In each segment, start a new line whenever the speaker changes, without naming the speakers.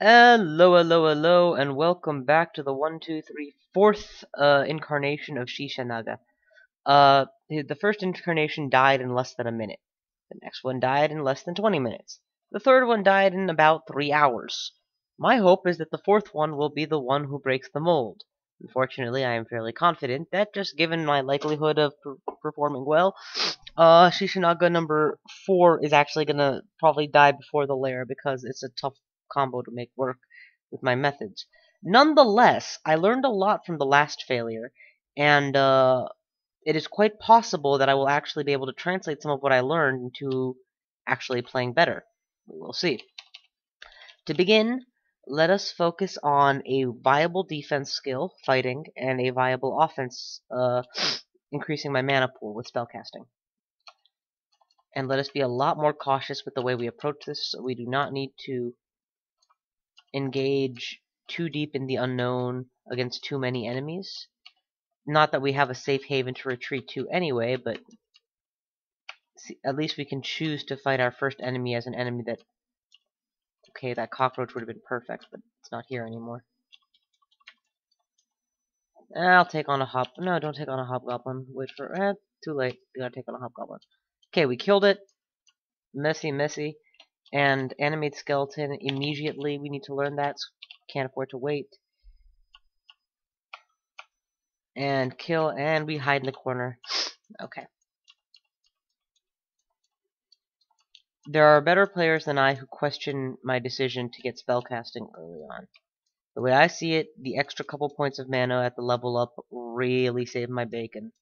Hello, hello, hello, and welcome back to the 4th incarnation of Sheshanaga. The first incarnation died in less than a minute. The next one died in less than 20 minutes. The third one died in about 3 hours. My hope is that the fourth one will be the one who breaks the mold. Unfortunately, I am fairly confident that, just given my likelihood of performing well, Sheshanaga number 4 is actually gonna probably die before the lair because it's a tough combo to make work with my methods. Nonetheless, I learned a lot from the last failure, and it is quite possible that I will actually be able to translate some of what I learned into actually playing better. We will see. To begin, let us focus on a viable defense skill, fighting, and a viable offense, increasing my mana pool with spellcasting. And let us be a lot more cautious with the way we approach this, so we do not need to engage too deep in the unknown against too many enemies. Not that we have a safe haven to retreat to anyway, but at least we can choose to fight our first enemy as an enemy that... Okay, that cockroach would have been perfect, but it's not here anymore. I'll take on a No, don't take on a hobgoblin. Wait for... too late. You gotta take on a hobgoblin. Okay, we killed it. Messy. And animate skeleton immediately. We need to learn that. So can't afford to wait. And kill, and we hide in the corner. Okay. There are better players than I who question my decision to get spellcasting early on. The way I see it, the extra couple points of mana at the level up really saved my bacon.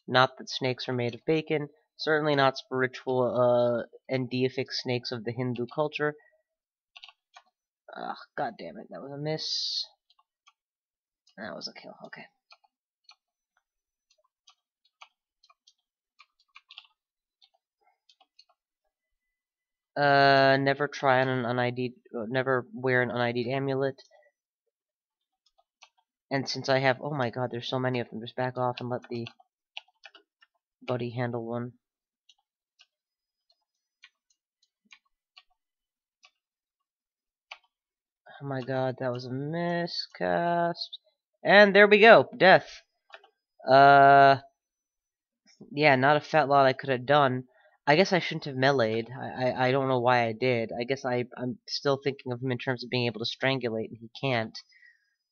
Not that snakes are made of bacon, certainly not spiritual and deific snakes of the Hindu culture. God damn it, that was a miss. That was a kill, okay. Never try on an unID'd, never wear an unID'd amulet. And since I have, oh my god, there's so many of them, just back off and let the buddy handle one. Oh my god, that was a miscast. And there we go, death. Yeah, not a fat lot I could have done. I guess I shouldn't have meleeed. I don't know why I did. I guess I'm still thinking of him in terms of being able to strangulate, and he can't.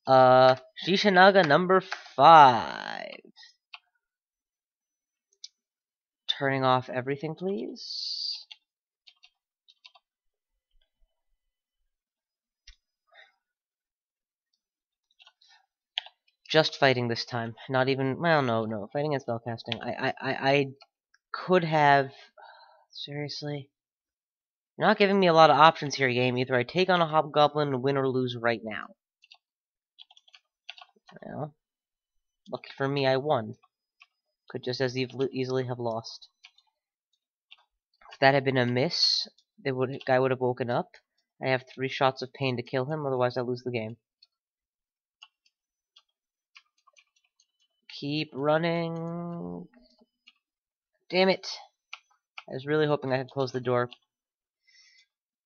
Sheshanaga number 5. Turning off everything, please. Just fighting this time. Not even... Well, no. Fighting and spellcasting. I could have... Seriously? You're not giving me a lot of options here, game. Either I take on a hobgoblin and win or lose right now. Well, lucky for me, I won. Could just as easily have lost. If that had been a miss, the guy would have woken up. I have 3 shots of pain to kill him, otherwise I lose the game. Keep running. Damn it. I was really hoping I could close the door.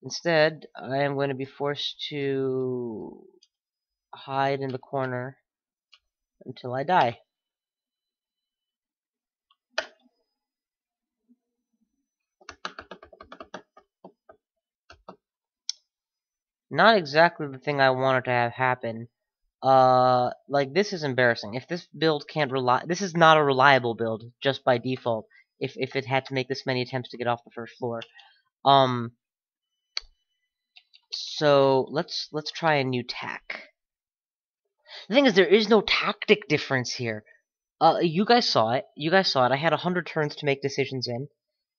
Instead, I am going to be forced to hide in the corner until I die. Not exactly the thing I wanted to have happen. Like, this is embarrassing. If this build can't this is not a reliable build, just by default, if it had to make this many attempts to get off the first floor. So, let's try a new tack. The thing is, there is no tactic difference here. You guys saw it. I had 100 turns to make decisions in.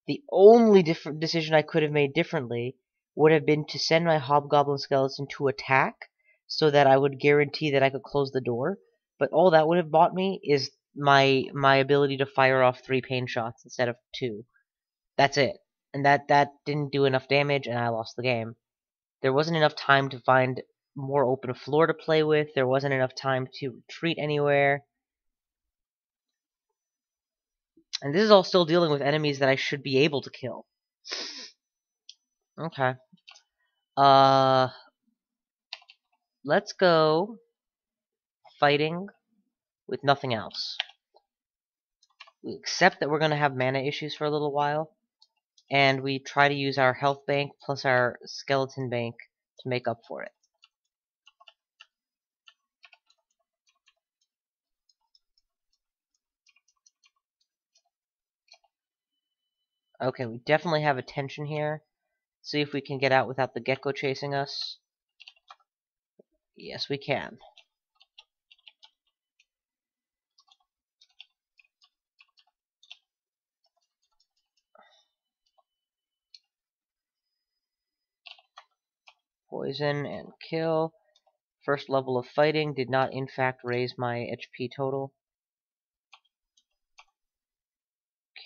The only decision I could have made differently would have been to send my hobgoblin skeleton to attack, so that I would guarantee that I could close the door. But all that would have bought me is my ability to fire off 3 pain shots instead of 2. That's it. And that didn't do enough damage, and I lost the game. There wasn't enough time to find more open floor to play with. There wasn't enough time to retreat anywhere. And this is all still dealing with enemies that I should be able to kill. Okay. let's go fighting with nothing else. We accept that we're going to have mana issues for a little while, and we try to use our health bank plus our skeleton bank to make up for it. Okay, we definitely have attention here. See if we can get out without the gecko chasing us. Yes, we can. Poison and kill. First level of fighting did not in fact raise my HP total.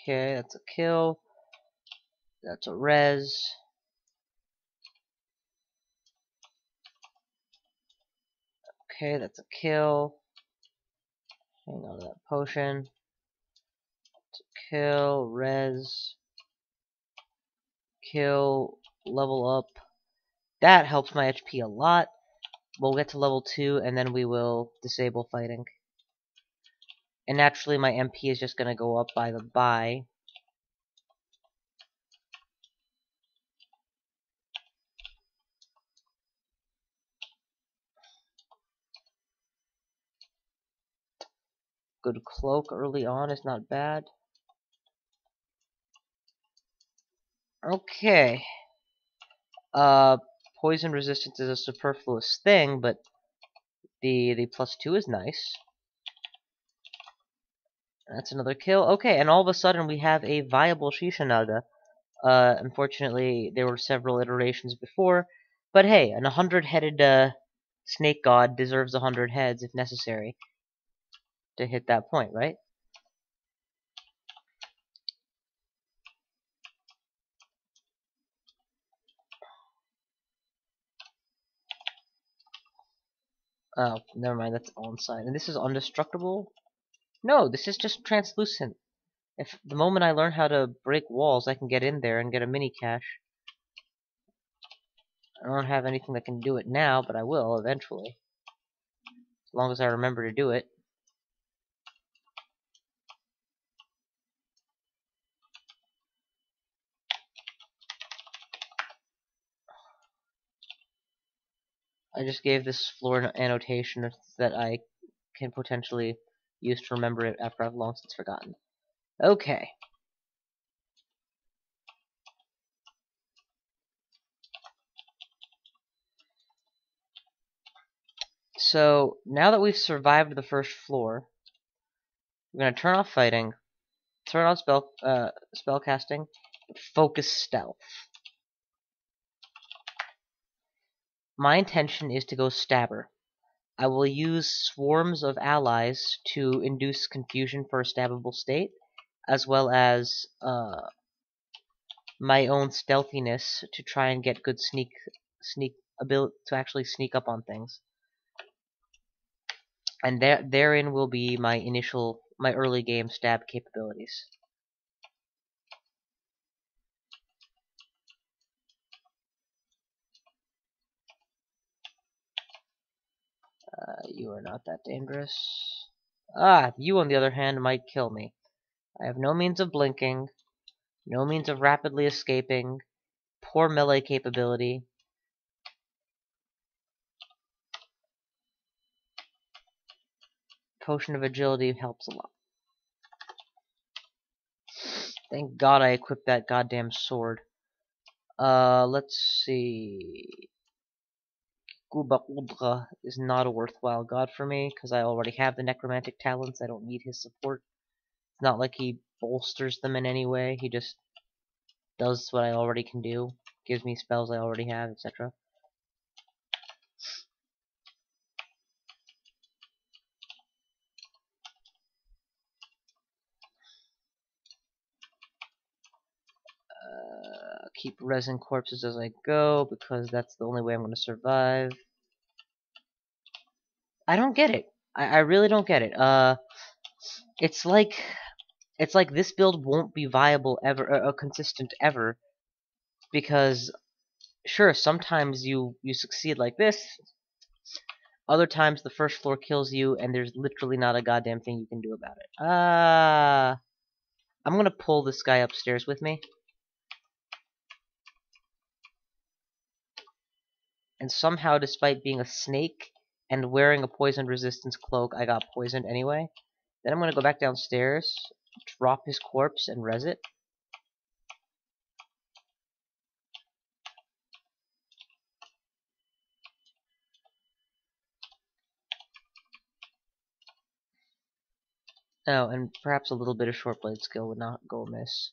Okay, that's a kill. That's a res. Okay, that's a kill. Hang on to that potion. That's a kill, res. Kill, level up. That helps my HP a lot. We'll get to level 2 and then we will disable fighting. And naturally my MP is just going to go up by the by. Good cloak early on is not bad. Okay. Poison resistance is a superfluous thing, but the +2 is nice. That's another kill. Okay, and all of a sudden we have a viable Sheshanaga. Unfortunately, there were several iterations before, but hey, an 100-headed snake god deserves 100 heads if necessary to hit that point, right? Oh, never mind, that's on side. And this is undestructible? No, this is just translucent. If the moment I learn how to break walls, I can get in there and get a mini cache. I don't have anything that can do it now, but I will eventually. As long as I remember to do it. I just gave this floor annotation that I can potentially use to remember it after I've long since forgotten. Okay. So, now that we've survived the first floor, we're going to turn off fighting, turn on spell casting, focus stealth. My intention is to go stabber. I will use swarms of allies to induce confusion for a stabbable state, as well as my own stealthiness to try and get good sneak ability to actually sneak up on things. And therein will be my early game stab capabilities. You are not that dangerous. Ah, you on the other hand might kill me. I have no means of blinking, no means of rapidly escaping, poor melee capability. Potion of agility helps a lot. Thank God I equipped that goddamn sword. Let's see. Gubakudra is not a worthwhile god for me, because I already have the necromantic talents. I don't need his support. It's not like he bolsters them in any way. He just does what I already can do. Gives me spells I already have, etc. Keep resin corpses as I go, because that's the only way I'm going to survive. I don't get it. I really don't get it. It's like this build won't be viable ever, consistent ever, because sure, sometimes you succeed like this, Other times the first floor kills you and there's literally not a goddamn thing you can do about it. I'm gonna pull this guy upstairs with me. And somehow, despite being a snake and wearing a poison resistance cloak, I got poisoned anyway. Then I'm gonna go back downstairs, drop his corpse, and res it. Oh, and perhaps a little bit of short blade skill would not go amiss.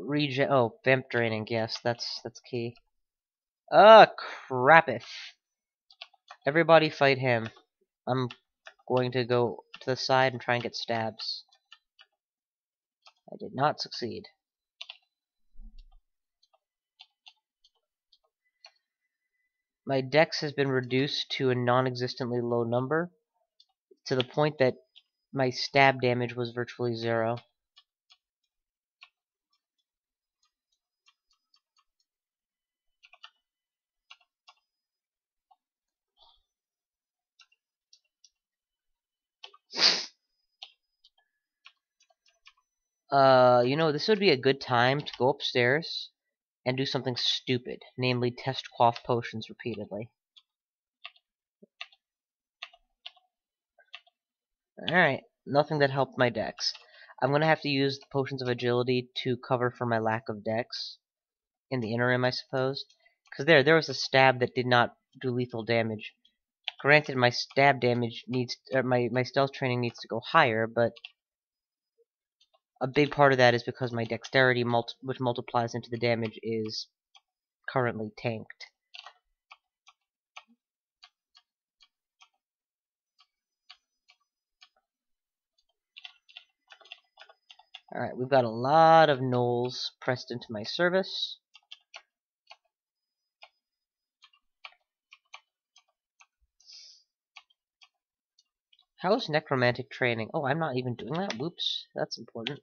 Regen. Oh, vamp draining. Yes, that's key. Crapeth. Everybody fight him. I'm going to go to the side and try and get stabs. I did not succeed. My dex has been reduced to a non-existently low number, to the point that my stab damage was virtually 0. You know, this would be a good time to go upstairs and do something stupid, namely test quaff potions repeatedly. Alright, nothing that helped my dex. I'm gonna have to use the potions of agility to cover for my lack of dex in the interim, I suppose. Because there was a stab that did not do lethal damage. Granted, my stab damage needs, my stealth training needs to go higher, but a big part of that is because my dexterity, which multiplies into the damage, is currently tanked. Alright, we've got a lot of gnolls pressed into my service. How's necromantic training? Oh, I'm not even doing that? Whoops, that's important.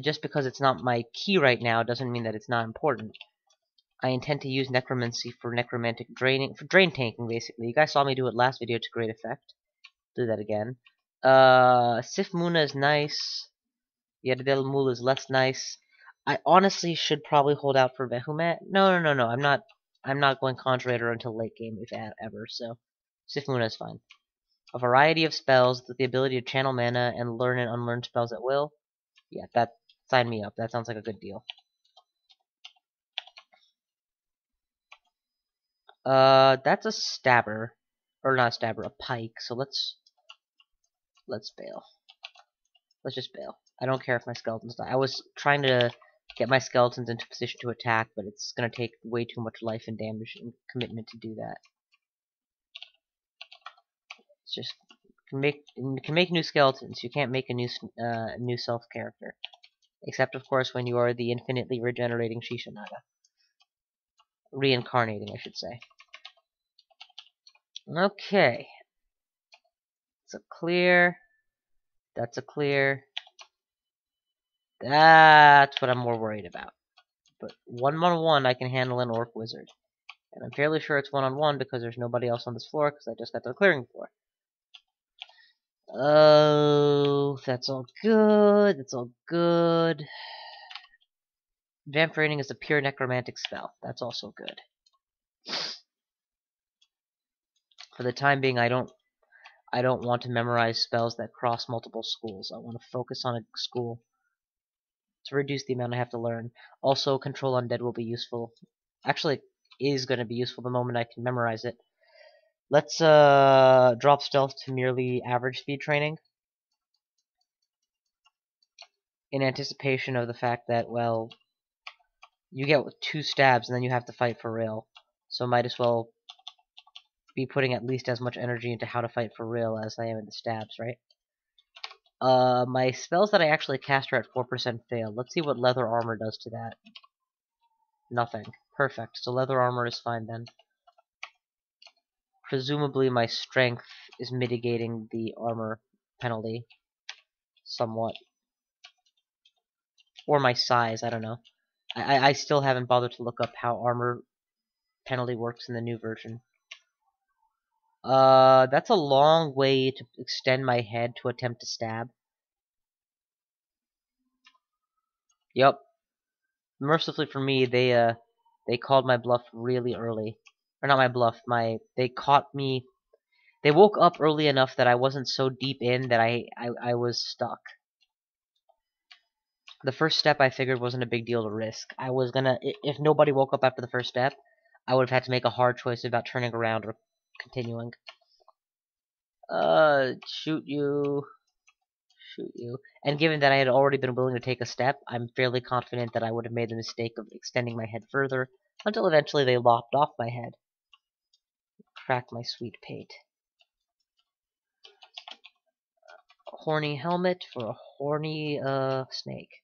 Just because it's not my key right now doesn't mean that it's not important. I intend to use necromancy for necromantic draining, for drain tanking, basically. You guys saw me do it last video to great effect. Do that again. Sif Muna is nice. Yadadel Mul is less nice. I honestly should probably hold out for Vehumet. No. I'm not going Conjurator until late game, if ever. So, Sif Muna is fine. A variety of spells with the ability to channel mana and learn and unlearn spells at will. Yeah, sign me up. That sounds like a good deal. That's a stabber. Or not a stabber, a pike. So let's bail. Let's just bail. I don't care if my skeletons die. I was trying to get my skeletons into position to attack, but it's gonna take way too much life and damage and commitment to do that. It's just you can make new skeletons. You can't make a new self character, except of course when you are the infinitely regenerating Sheshanaga, reincarnating, I should say. Okay, it's a clear. That's a clear. That's what I'm more worried about. But 1-on-1, I can handle an orc wizard. And I'm fairly sure it's 1-on-1 because there's nobody else on this floor because I just got to the clearing floor. Oh, that's all good. That's all good. Vamp Draining is a pure necromantic spell. That's also good. For the time being, I don't want to memorize spells that cross multiple schools. I want to focus on a school to reduce the amount I have to learn. Also, Control Undead will be useful. Actually, it is going to be useful the moment I can memorize it. Let's drop stealth to merely average speed training, in anticipation of the fact that, well, you get 2 stabs and then you have to fight for real. So might as well be putting at least as much energy into how to fight for real as I am in the stabs, right? My spells that I actually cast are at 4% fail. Let's see what leather armor does to that. Nothing. Perfect. So leather armor is fine then. Presumably my strength is mitigating the armor penalty somewhat. Or my size, I don't know. I still haven't bothered to look up how armor penalty works in the new version. That's a long way to extend my head to attempt to stab. Yup. Mercifully for me, they called my bluff really early. Or not my bluff, they caught me. They woke up early enough that I wasn't so deep in that I was stuck. The first step I figured wasn't a big deal to risk. I was gonna, if nobody woke up after the first step, I would have had to make a hard choice about turning around or continuing. Shoot you. Shoot you. And given that I had already been willing to take a step, I'm fairly confident that I would have made the mistake of extending my head further, until eventually they lopped off my head. Cracked my sweet pate. Horny helmet for a horny, snake.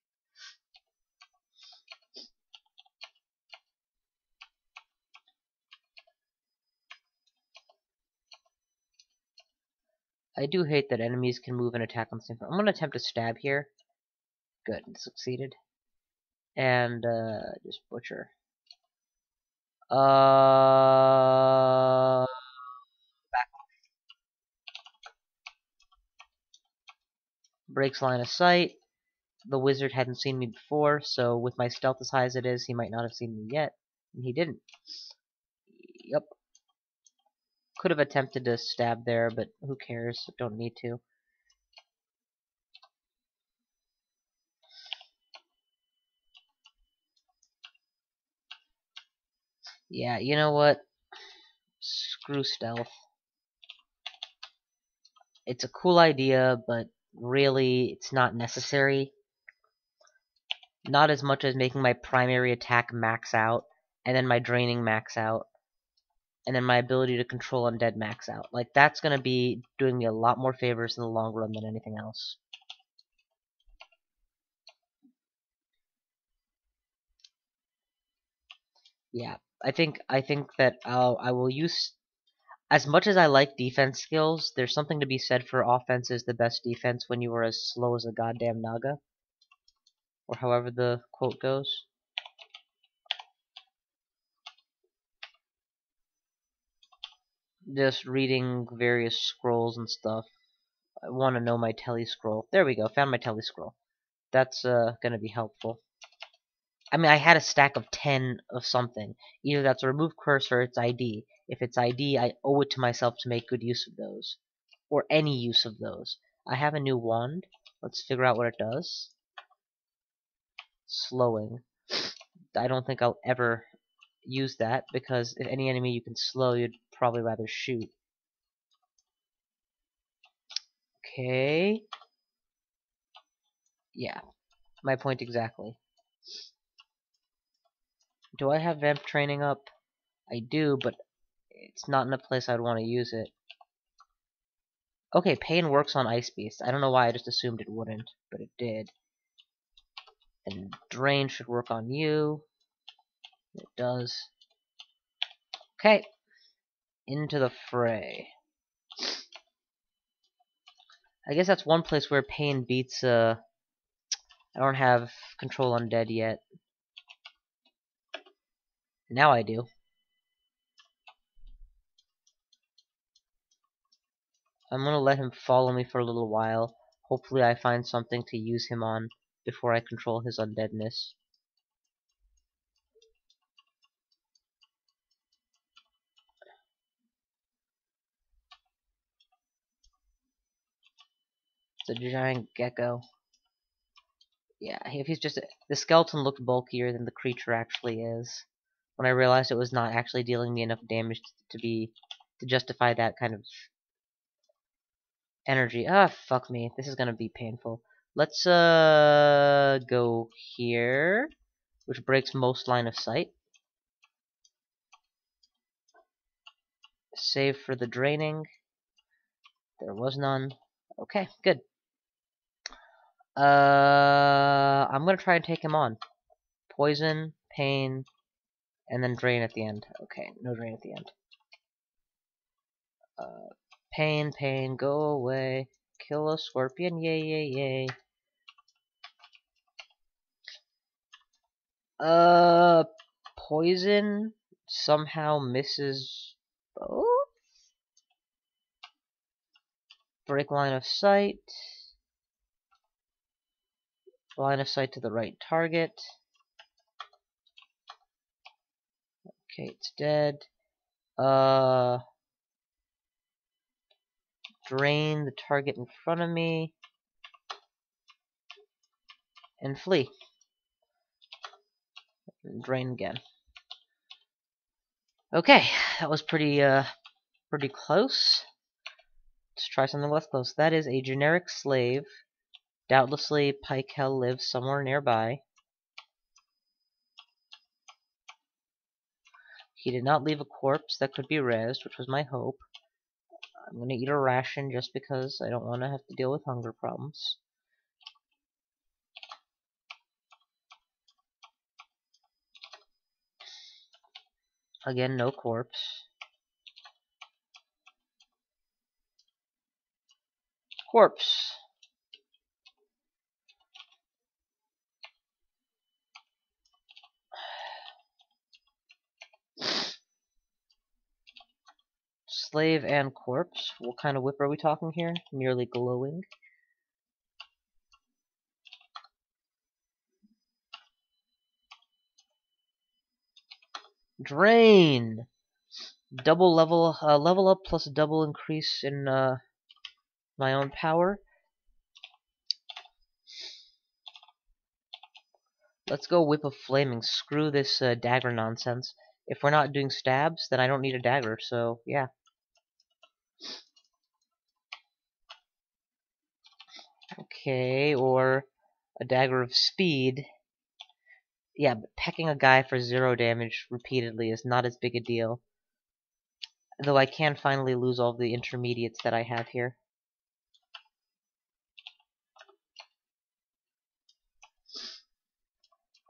I do hate that enemies can move and attack on the same time. I'm gonna attempt to stab here. Good, succeeded. And, just butcher. Back. Breaks line of sight. The wizard hadn't seen me before, so with my stealth as high as it is, he might not have seen me yet. And he didn't. Yep. Could have attempted to stab there, but who cares? Don't need to. Yeah, you know what? Screw stealth. It's a cool idea, but really, it's not necessary. Not as much as making my primary attack max out, and then my draining max out, and then my ability to control undead max out. Like, that's gonna be doing me a lot more favors in the long run than anything else. Yeah, I think that I will use, as much as I like defense skills, there's something to be said for offense is the best defense when you are as slow as a goddamn Naga. Or however the quote goes. Just reading various scrolls and stuff. I want to know my tele scroll. There we go, found my tele scroll. That's gonna be helpful. I mean, I had a stack of 10 of something. Either that's a remove curse or it's ID. If it's ID, I owe it to myself to make good use of those. Or any use of those. I have a new wand. Let's figure out what it does. Slowing. I don't think I'll ever use that, because if any enemy you can slow, you'd probably rather shoot. Okay. Yeah, my point exactly. Do I have vamp training up? I do, but it's not in a place I'd want to use it. Okay, pain works on ice beasts. I don't know why I just assumed it wouldn't, but it did. And drain should work on you. It does. Okay. Into the fray. I guess that's one place where pain beats, I don't have control undead yet. Now I do. I'm gonna let him follow me for a little while. Hopefully I find something to use him on before I control his undeadness. It's a giant gecko. Yeah, if he's just the skeleton looked bulkier than the creature actually is. When I realized it was not actually dealing me enough damage to justify that kind of energy. Ah, fuck me. This is gonna be painful. Let's go here, which breaks most line of sight. Save for the draining. There was none. Okay, good. I'm gonna try and take him on. Poison, pain, and then drain at the end. Okay, no drain at the end. Pain, pain, go away. Kill a scorpion, yay, yay, yay. Poison somehow misses both? Break line of sight. Line of sight to the right target. Okay, it's dead. Drain the target in front of me. And flee. And drain again. Okay, that was pretty close. Let's try something less close. That is a generic slave. Doubtlessly, Pykel lives somewhere nearby. He did not leave a corpse that could be rezzed, which was my hope. I'm gonna eat a ration just because I don't want to have to deal with hunger problems. Again, no corpse. Corpse! Slave and corpse. What kind of whip are we talking here? Merely glowing. Drain! Double level up plus a double increase in my own power. Let's go Whip of Flaming. Screw this dagger nonsense. If we're not doing stabs, then I don't need a dagger, so yeah. Okay, or a dagger of speed. Yeah, but pecking a guy for 0 damage repeatedly is not as big a deal. Though I can finally lose all the intermediates that I have here.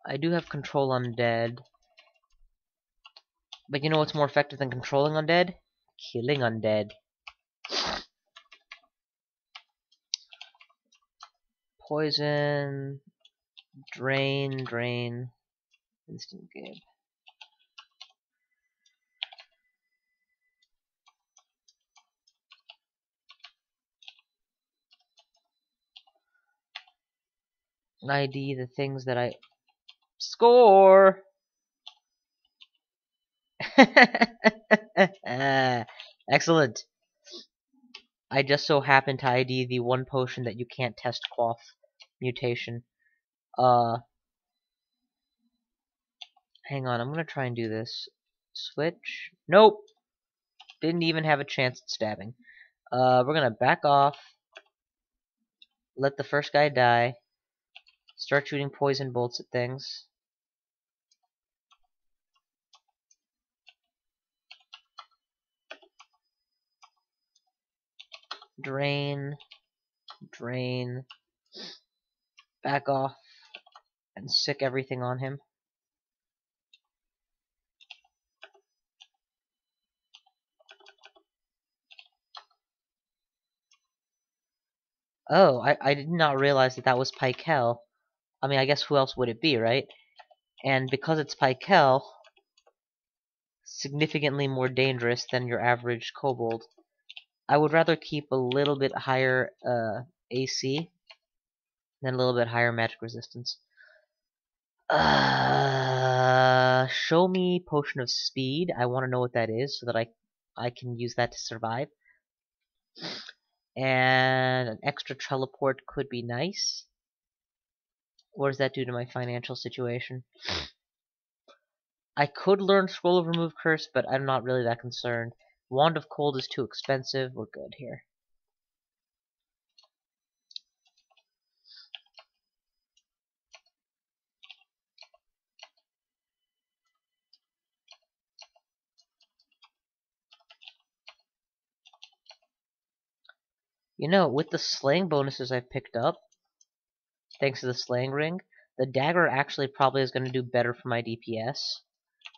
I do have control undead. But you know what's more effective than controlling undead? Killing undead. Poison. Drain. Instant gib. ID the things that I... Score! Excellent. I just so happen to ID the one potion that you can't test quaff mutation. Hang on, I'm gonna try and do this. Switch. Nope! Didn't even have a chance at stabbing. We're gonna back off. Let the first guy die. Start shooting poison bolts at things. Drain. Back off. And sick everything on him. Oh, I did not realize that was Pykel. I mean, I guess who else would it be, right? And because it's Pykel, significantly more dangerous than your average kobold. I would rather keep a little bit higher AC than a little bit higher magic resistance. Show me Potion of Speed. I want to know what that is so that I can use that to survive. And an extra teleport could be nice. What does that do to my financial situation? I could learn Scroll of Remove Curse, but I'm not really that concerned. Wand of Cold is too expensive. We're good here. You know, with the slaying bonuses I've picked up, thanks to the slaying ring, the dagger actually probably is going to do better for my DPS.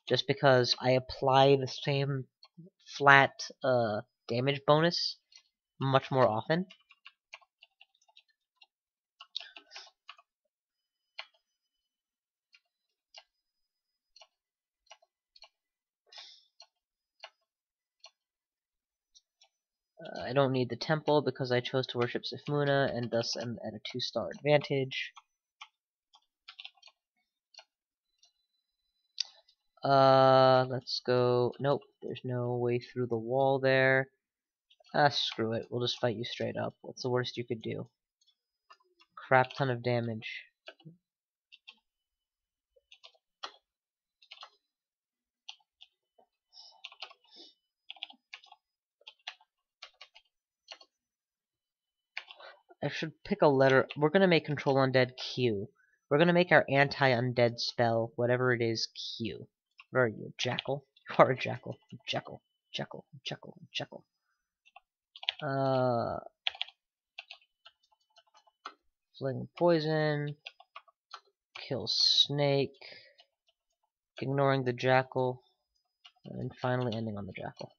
Just because I apply the same flat damage bonus much more often. I don't need the temple because I chose to worship Sifmuna and thus am at a 2-star advantage. Let's go. Nope, there's no way through the wall there. Screw it. We'll just fight you straight up. What's the worst you could do? Crap ton of damage. I should pick a letter. We're gonna make Control Undead Q. We're gonna make our anti-undead spell, whatever it is, Q. Where are you, Jackal? You are a Jackal. Jackal. Jackal. Jackal. Jackal. Fling poison. Kill snake. Ignoring the Jackal. And finally ending on the Jackal.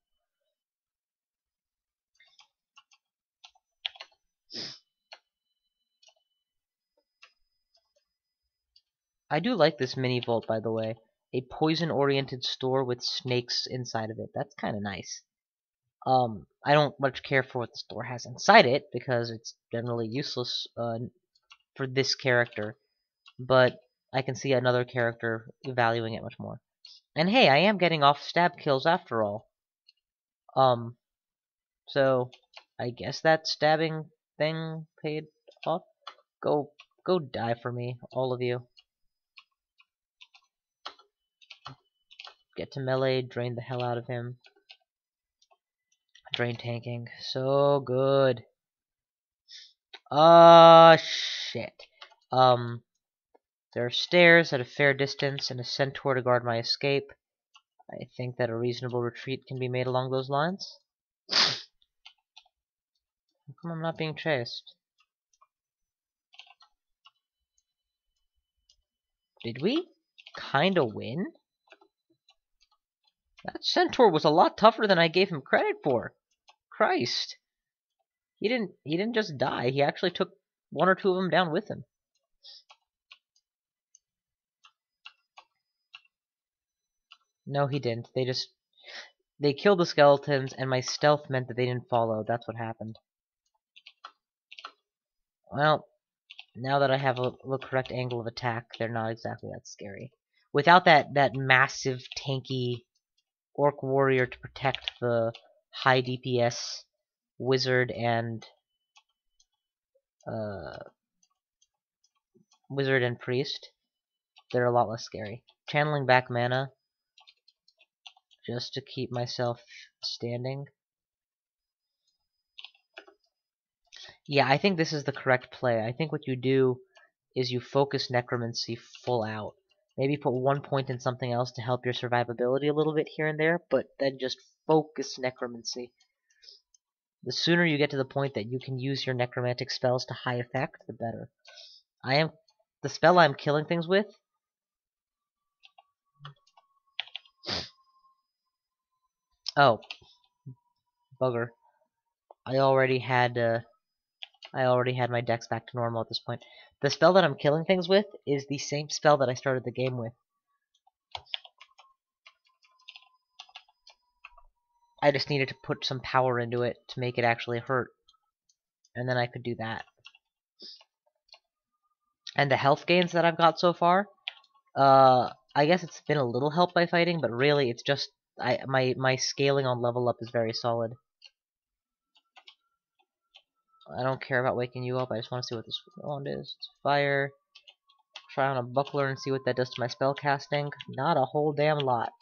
I do like this mini vault, by the way. A poison-oriented store with snakes inside of it. That's kind of nice. I don't much care for what the store has inside it, because it's generally useless for this character. But I can see another character valuing it much more. And hey, I am getting off stab kills after all. So I guess that stabbing thing paid off. Go die for me, all of you. Get to melee, drain the hell out of him. Drain tanking, so good. Shit. There are stairs at a fair distance and a centaur to guard my escape. I think that a reasonable retreat can be made along those lines. How come I'm not being chased? Did we kinda win? That centaur was a lot tougher than I gave him credit for. Christ. He didn't just die, he actually took one or two of them down with him. No, he didn't. They killed the skeletons, and my stealth meant that they didn't follow. That's what happened. Well, now that I have the correct angle of attack, they're not exactly that scary. Without that massive, tanky orc warrior to protect the high DPS wizard and priest, they're a lot less scary. Channeling back mana just to keep myself standing. Yeah, I think this is the correct play. I think what you do is you focus necromancy full out. Maybe put 1 point in something else to help your survivability a little bit here and there, but then just focus necromancy. The sooner you get to the point that you can use your necromantic spells to high effect, the better. The spell I'm killing things with. Oh, bugger! I already had my dex back to normal at this point. The spell that I'm killing things with is the same spell that I started the game with. I just needed to put some power into it to make it actually hurt. And then I could do that. And the health gains that I've got so far, I guess it's been a little helped by fighting, but really it's just my scaling on level up is very solid. I don't care about waking you up, I just want to see what this wand is. It's fire. Try on a buckler and see what that does to my spell casting. Not a whole damn lot.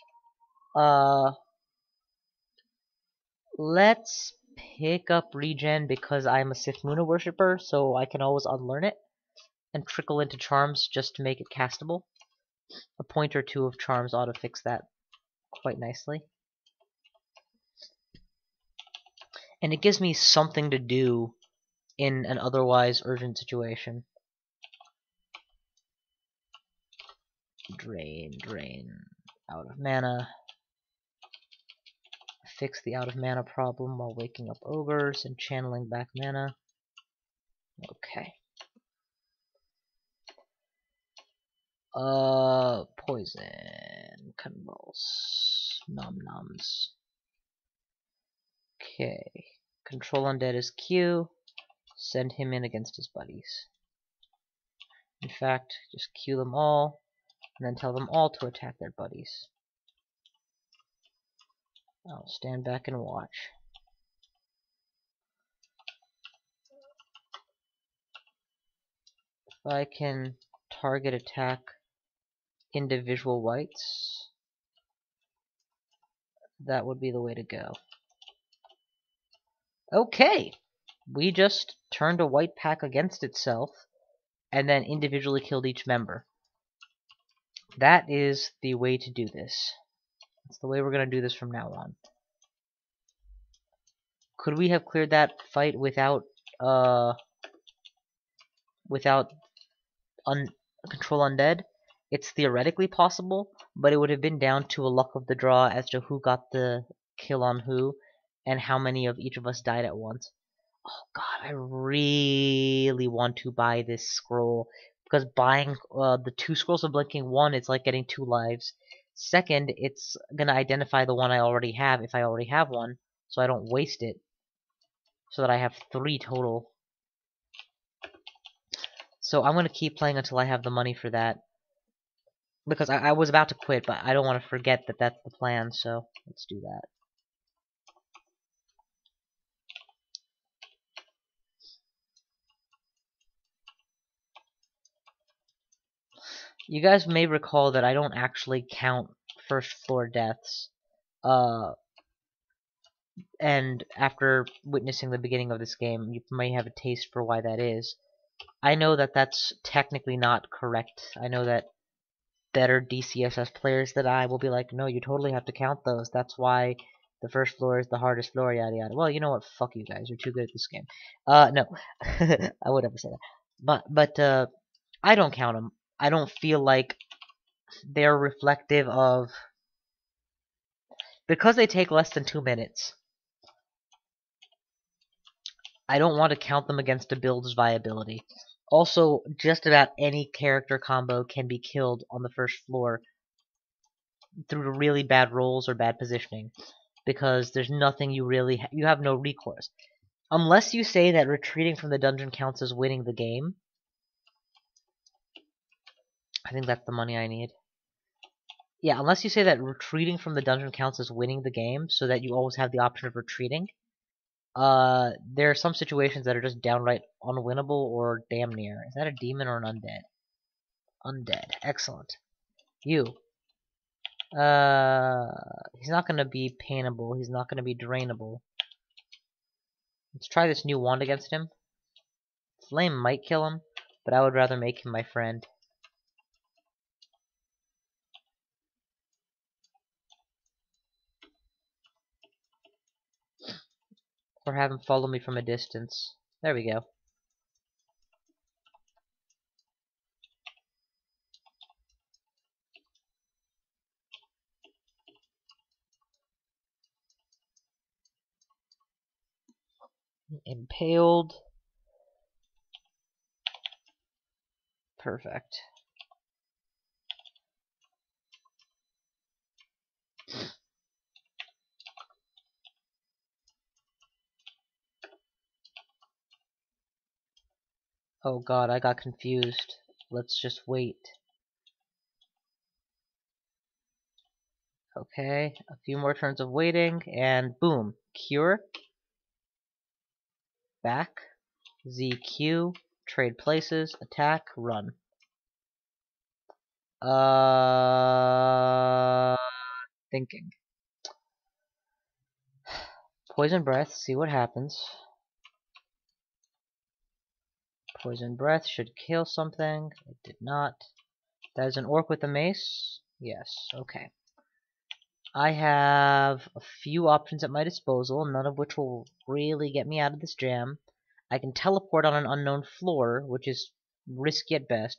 Let's pick up regen because I'm a Sifmuna worshipper, so I can always unlearn it and trickle into charms just to make it castable. A point or two of charms ought to fix that quite nicely. And it gives me something to do in an otherwise urgent situation. Drain out of mana. Fix the out of mana problem while waking up ogres and channeling back mana. Okay. Poison. Convulse. Nom noms. Okay. Control undead is Q. Send him in against his buddies. In fact, just Q them all, and then tell them all to attack their buddies. I'll stand back and watch. If I can target attack individual whites, that would be the way to go. Okay! We just turned a white pack against itself, and then individually killed each member. That is the way to do this. That's the way we're going to do this from now on. Could we have cleared that fight without control undead? It's theoretically possible, but it would have been down to a luck of the draw as to who got the kill on who, and how many of each of us died at once. Oh god, I really want to buy this scroll, because buying the 2 scrolls of blinking, 1, it's like getting 2 lives. Second, it's gonna identify the one I already have if I already have one, so I don't waste it, so that I have 3 total. So I'm gonna keep playing until I have the money for that, because I was about to quit, but I don't want to forget that that's the plan, so let's do that. You guys may recall that I don't actually count first floor deaths. And after witnessing the beginning of this game, you may have a taste for why that is. I know that that's technically not correct. I know that better DCSS players than I will be like, no, you totally have to count those. That's why the first floor is the hardest floor, yada yada. Well, you know what? Fuck you guys. You're too good at this game. No. I would never say that. But I don't count them. I don't feel like they're reflective of... Because they take less than 2 minutes, I don't want to count them against a build's viability. Also, just about any character combo can be killed on the first floor through really bad rolls or bad positioning, because there's nothing you really you have no recourse. Unless you say that retreating from the dungeon counts as winning the game. I think that's the money I need. Yeah, unless you say that retreating from the dungeon counts as winning the game, so that you always have the option of retreating. There are some situations that are just downright unwinnable or damn near. Is that a demon or an undead? Undead. Excellent. You. He's not gonna be painable. He's not gonna be drainable. Let's try this new wand against him. Flame might kill him, but I would rather make him my friend. Or have him follow me from a distance. There we go. Impaled. Perfect. Oh god, I got confused. Let's just wait. Okay, a few more turns of waiting, and boom. Cure. Back. ZQ. Trade places. Attack. Run. Thinking. Poison breath, see what happens. Poison breath should kill something. It did not. That is an orc with a mace? Yes, okay. I have a few options at my disposal, none of which will really get me out of this jam. I can teleport on an unknown floor, which is risky at best.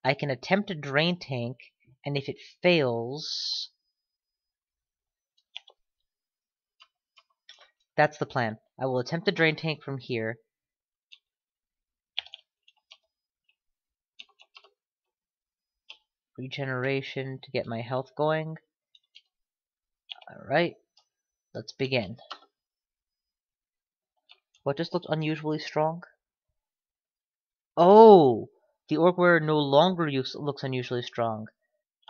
I can attempt a drain tank, and if it fails... That's the plan. I will attempt a drain tank from here. Regeneration to get my health going. Alright, let's begin. What just looked unusually strong? Oh! The orc warrior no longer looks unusually strong.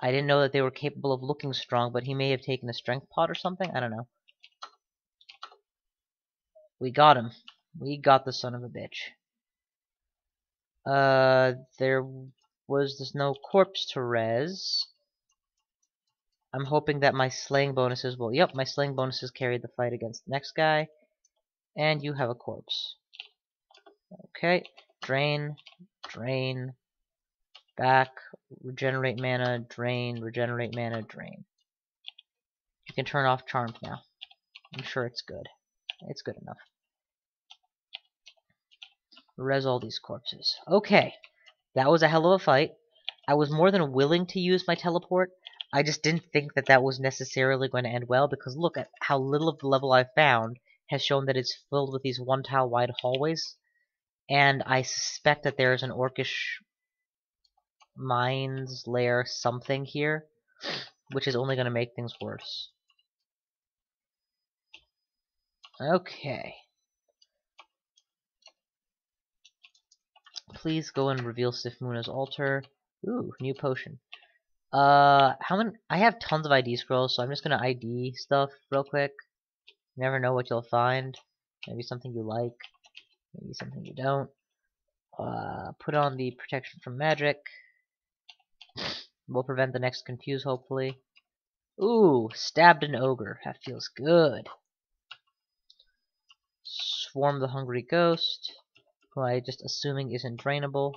I didn't know that they were capable of looking strong, but he may have taken a strength pot or something? I don't know. We got him. We got the son of a bitch. There's no corpse to res. I'm hoping that my slaying bonuses will... Yep, my slaying bonuses carried the fight against the next guy. And you have a corpse. Okay. Drain. Drain. Back. Regenerate mana. Drain. Regenerate mana. Drain. You can turn off Charmed now. I'm sure it's good. It's good enough. Res all these corpses. Okay. That was a hell of a fight. I was more than willing to use my teleport. I just didn't think that that was necessarily going to end well, because look at how little of the level I've found has shown that it's filled with these one-tile wide hallways. And I suspect that there is an orcish mines lair something here, which is only going to make things worse. Okay. Please go and reveal Sifmuna's altar. Ooh, new potion. How many? I have tons of ID scrolls, so I'm just gonna ID stuff real quick. You never know what you'll find. Maybe something you like, maybe something you don't. Put on the protection from magic. Will prevent the next confuse, hopefully. Ooh, stabbed an ogre. That feels good. Swarm the hungry ghost, who I just assuming isn't drainable.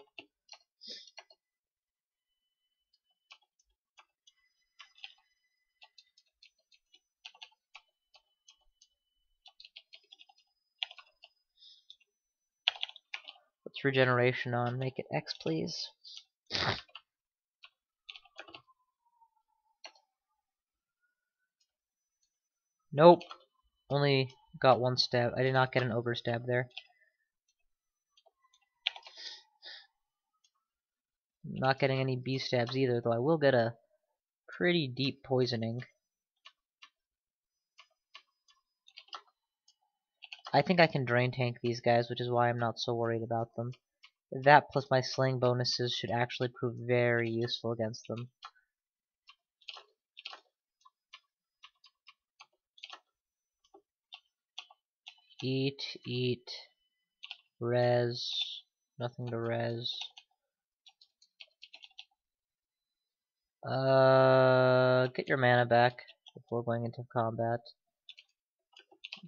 What's regeneration on? Make it X, please. Nope. Only got one stab. I did not get an ogre stab there. Not getting any bee stabs either, though I will get a pretty deep poisoning. I think I can drain tank these guys, which is why I'm not so worried about them. That plus my slaying bonuses should actually prove very useful against them. Eat, eat, res, nothing to res. Get your mana back before going into combat.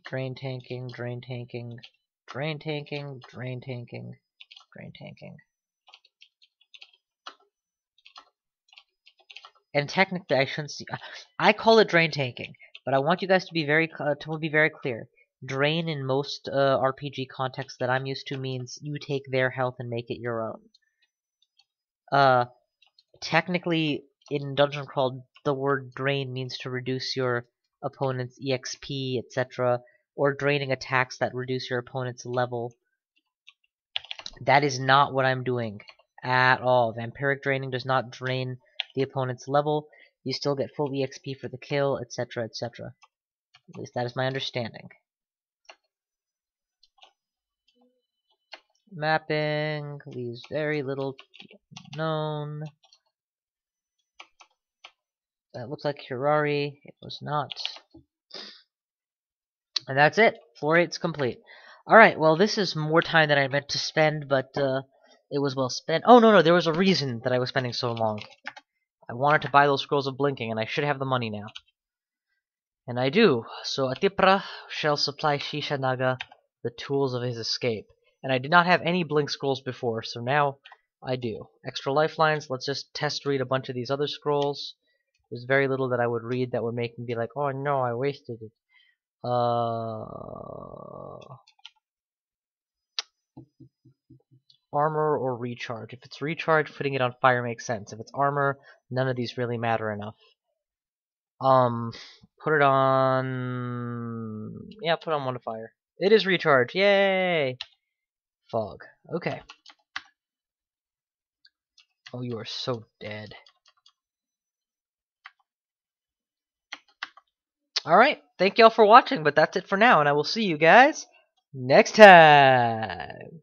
Drain tanking, drain tanking, drain tanking, drain tanking, drain tanking. And technically, I shouldn't see. I call it drain tanking, but I want you guys to be very clear. Drain in most RPG contexts that I'm used to means you take their health and make it your own. Technically, in Dungeon Crawl, the word drain means to reduce your opponent's EXP, etc., or draining attacks that reduce your opponent's level. That is not what I'm doing at all. Vampiric draining does not drain the opponent's level. You still get full EXP for the kill, etc., etc. At least that is my understanding. Mapping leaves very little known. That looks like Hirari. It was not. And that's it. Floor 8's complete. Alright, well, this is more time than I meant to spend, but it was well spent. Oh, no, there was a reason that I was spending so long. I wanted to buy those scrolls of blinking, and I should have the money now. And I do. So Atipra shall supply Sheshanaga the tools of his escape. And I did not have any blink scrolls before, so now I do. Extra lifelines. Let's just test read a bunch of these other scrolls. There's very little that I would read that would make me be like, oh no, I wasted it. Armor or recharge. If it's recharge, putting it on fire makes sense. If it's armor, none of these really matter enough. Put it on... Yeah, put on one to fire. It is recharge. Yay! Fog. Okay. Oh, you are so dead. Alright, thank y'all for watching, but that's it for now, and I will see you guys Next time.